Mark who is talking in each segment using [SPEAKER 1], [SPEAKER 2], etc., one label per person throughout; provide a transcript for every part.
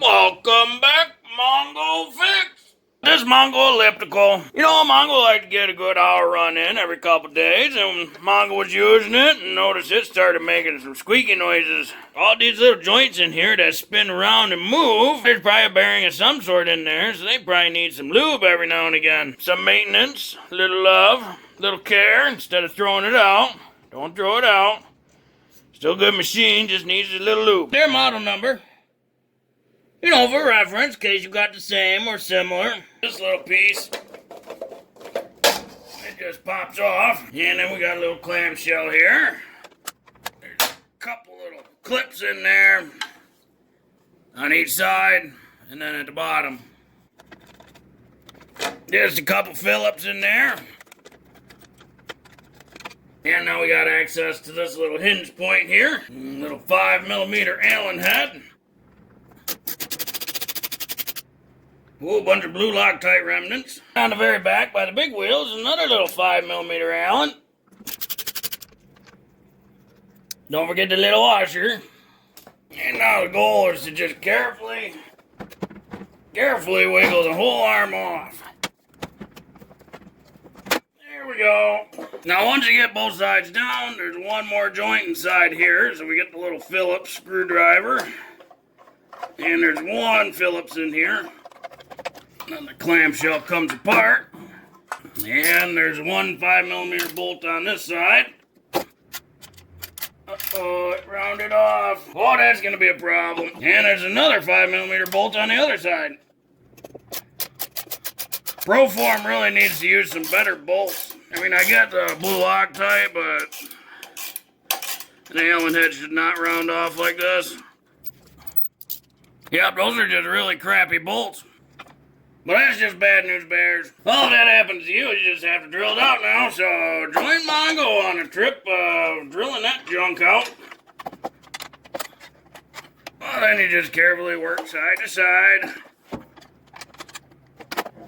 [SPEAKER 1] Welcome back, Mongo Fix. This Mongo Elliptical. You know, Mongo like to get a good hour run in every couple days, and Mongo was using it and noticed it started making some squeaky noises. All these little joints in here that spin around and move, there's probably a bearing of some sort in there, so they probably need some lube every now and again. Some maintenance, little love, little care instead of throwing it out. Don't throw it out. Still good machine, just needs a little lube. Their model number. You know, for reference, in case you got the same or similar. This little piece, it just pops off. And then we got a little clamshell here. There's a couple little clips in there on each side, and then at the bottom. There's a couple Phillips in there. And now we got access to this little hinge point here. Little 5mm Allen head. Ooh, a bunch of blue Loctite remnants. On the very back by the big wheels, another little 5mm Allen. Don't forget the little washer. And now the goal is to just carefully wiggle the whole arm off. There we go. Now once you get both sides down, there's one more joint inside here. So we get the little Phillips screwdriver. And there's one Phillips in here. And the clamshell comes apart. And there's one 5mm bolt on this side. Uh-oh, it rounded off. Oh, that's going to be a problem. And there's another 5mm bolt on the other side. Pro-Form really needs to use some better bolts. I mean, I get the blue Loctite, but the Allen head should not round off like this. Yep, those are just really crappy bolts. But that's just bad news bears. Well, if that happens to you, you just have to drill it out now. So join Mongo on a trip of drilling that junk out. Well, then you just carefully work side to side.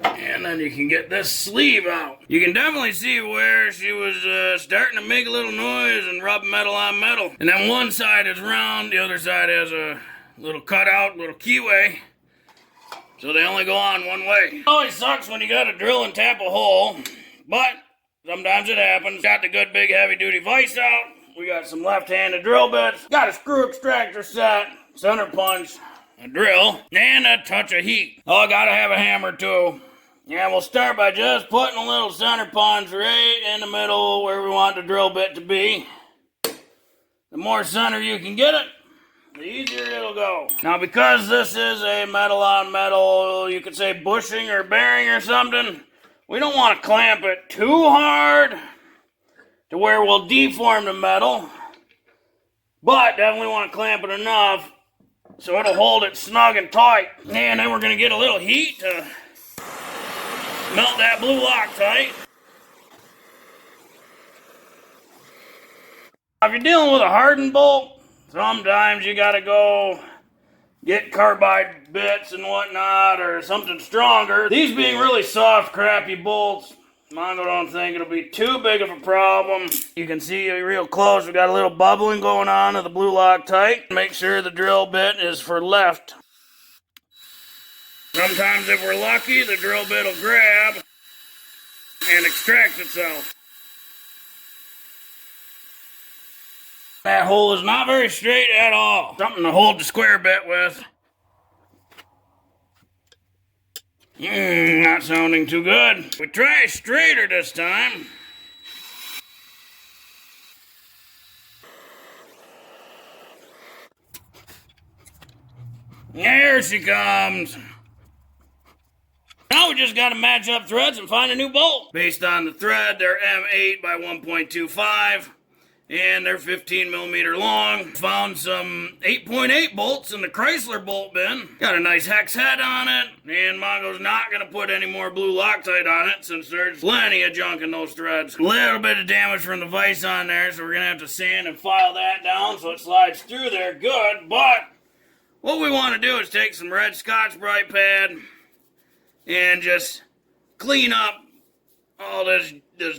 [SPEAKER 1] And then you can get this sleeve out. You can definitely see where she was starting to make a little noise and rub metal on metal. And then one side is round, the other side has a little cutout, little keyway. So they only go on one way. It always sucks when you gotta drill and tap a hole, but sometimes it happens. Got the good big heavy duty vise out. We got some left-handed drill bits. Got a screw extractor set, center punch, a drill, and a touch of heat. Oh, I gotta have a hammer too. Yeah, we'll start by just putting a little center punch right in the middle where we want the drill bit to be. The more center you can get it, the easier it'll go. Now, because this is a metal on metal, you could say bushing or bearing or something, we don't want to clamp it too hard to where we'll deform the metal, but definitely want to clamp it enough so it'll hold it snug and tight. And then we're going to get a little heat to melt that blue Loctite. If you're dealing with a hardened bolt, sometimes you gotta go get carbide bits and whatnot or something stronger. These being really soft, crappy bolts, Mongo don't think it'll be too big of a problem. You can see real close, we got a little bubbling going on of the blue Loctite. Make sure the drill bit is for left. Sometimes if we're lucky, the drill bit will grab and extract itself. That hole is not very straight at all. Something to hold the square bit with. Not sounding too good. We try straighter this time. There she comes. Now we just got to match up threads and find a new bolt. Based on the thread, they're M8 by 1.25. And they're 15mm long. Found some 8.8 bolts in the Chrysler bolt bin. Got a nice hex head on it. And Mongo's not going to put any more blue Loctite on it since there's plenty of junk in those threads. A little bit of damage from the vise on there, so we're going to have to sand and file that down so it slides through there good. But what we want to do is take some red Scotch-Brite pad and just clean up all this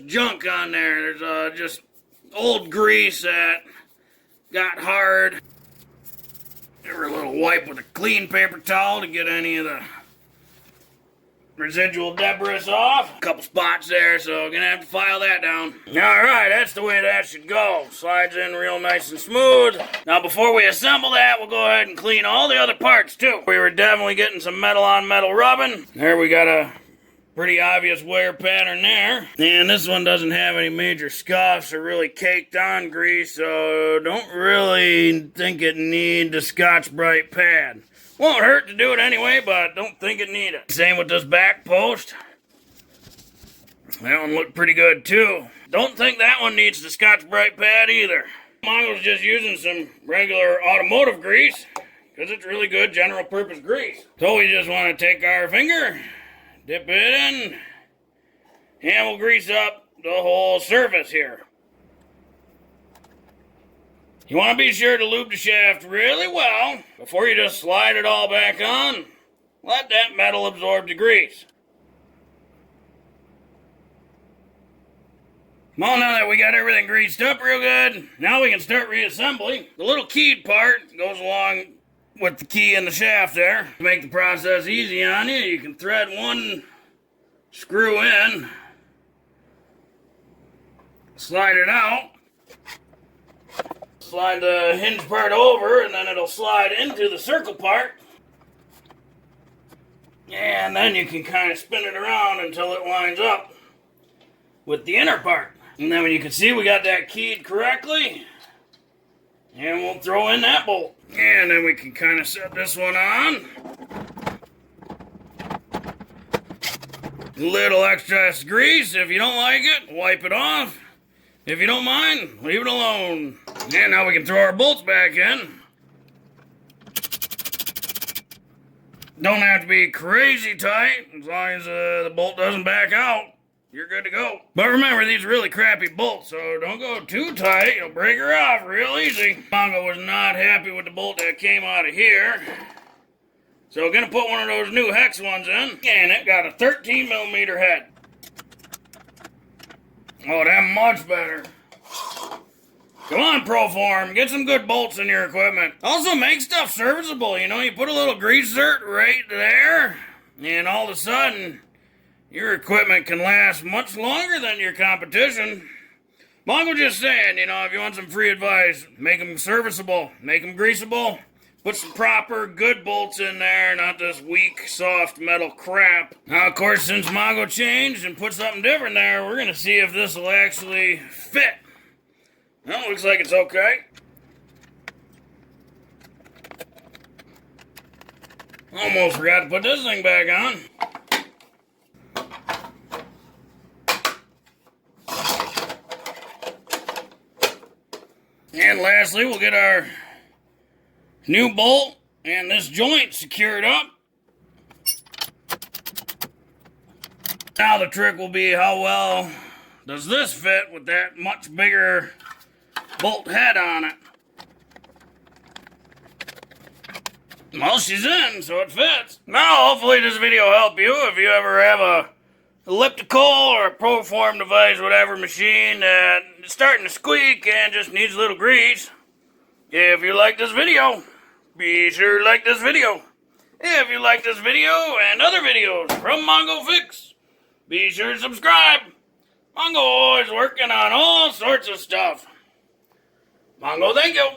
[SPEAKER 1] junk on there. There's just old grease that got hard Give her a little wipe with a clean paper towel to get any of the residual debris off. A couple spots there, so gonna have to file that down. Alright, that's the way that should go. Slides in real nice and smooth. Now before we assemble that, we'll go ahead and clean all the other parts too. We were definitely getting some metal on metal rubbing. There we got a pretty obvious wear pattern there. And this one doesn't have any major scuffs or really caked on grease, so don't really think it needs a Scotch-Brite pad. Won't hurt to do it anyway, but don't think it need it. Same with this back post. That one looked pretty good too. Don't think that one needs the Scotch-Brite pad either. Mongo's just using some regular automotive grease because it's really good general purpose grease. So we just want to take our finger, dip it in, and we'll grease up the whole surface here. You want to be sure to lube the shaft really well before you just slide it all back on. Let that metal absorb the grease. Well, now that we got everything greased up real good, now we can start reassembling. The little keyed part goes along with the key in the shaft there. To make the process easy on you, you can thread one screw in, slide it out, slide the hinge part over, and then it'll slide into the circle part. And then you can kind of spin it around until it lines up with the inner part. And then when you can see we got that keyed correctly, and we'll throw in that bolt. And then we can kind of set this one on. Little excess grease. If you don't like it, wipe it off. If you don't mind, leave it alone. And now we can throw our bolts back in. Don't have to be crazy tight. As long as the bolt doesn't back out, you're good to go. But remember, these are really crappy bolts, so don't go too tight. You'll break her off real easy. Mongo was not happy with the bolt that came out of here. So we're gonna put one of those new hex ones in. And it got a 13mm head. Oh, that's much better. Come on, Pro-Form, get some good bolts in your equipment. Also, make stuff serviceable, you know, you put a little grease zert right there, and all of a sudden, your equipment can last much longer than your competition. Mongo just saying, you know, if you want some free advice, make them serviceable, make them greasable, put some proper, good bolts in there, not this weak, soft metal crap. Now, of course, since Mongo changed and put something different there, we're going to see if this will actually fit. Well, looks like it's okay. Almost forgot to put this thing back on. And lastly, we'll get our new bolt and this joint secured up. Now the trick will be how well does this fit with that much bigger bolt head on it. Well, she's in, so it fits. Now, hopefully this video will help you if you ever have a elliptical or a Pro-Form device, whatever machine that is starting to squeak and just needs a little grease. If you like this video, be sure to like this video. If you like this video and other videos from Mongo Fix, be sure to subscribe. Mongo always working on all sorts of stuff. Mongo, thank you.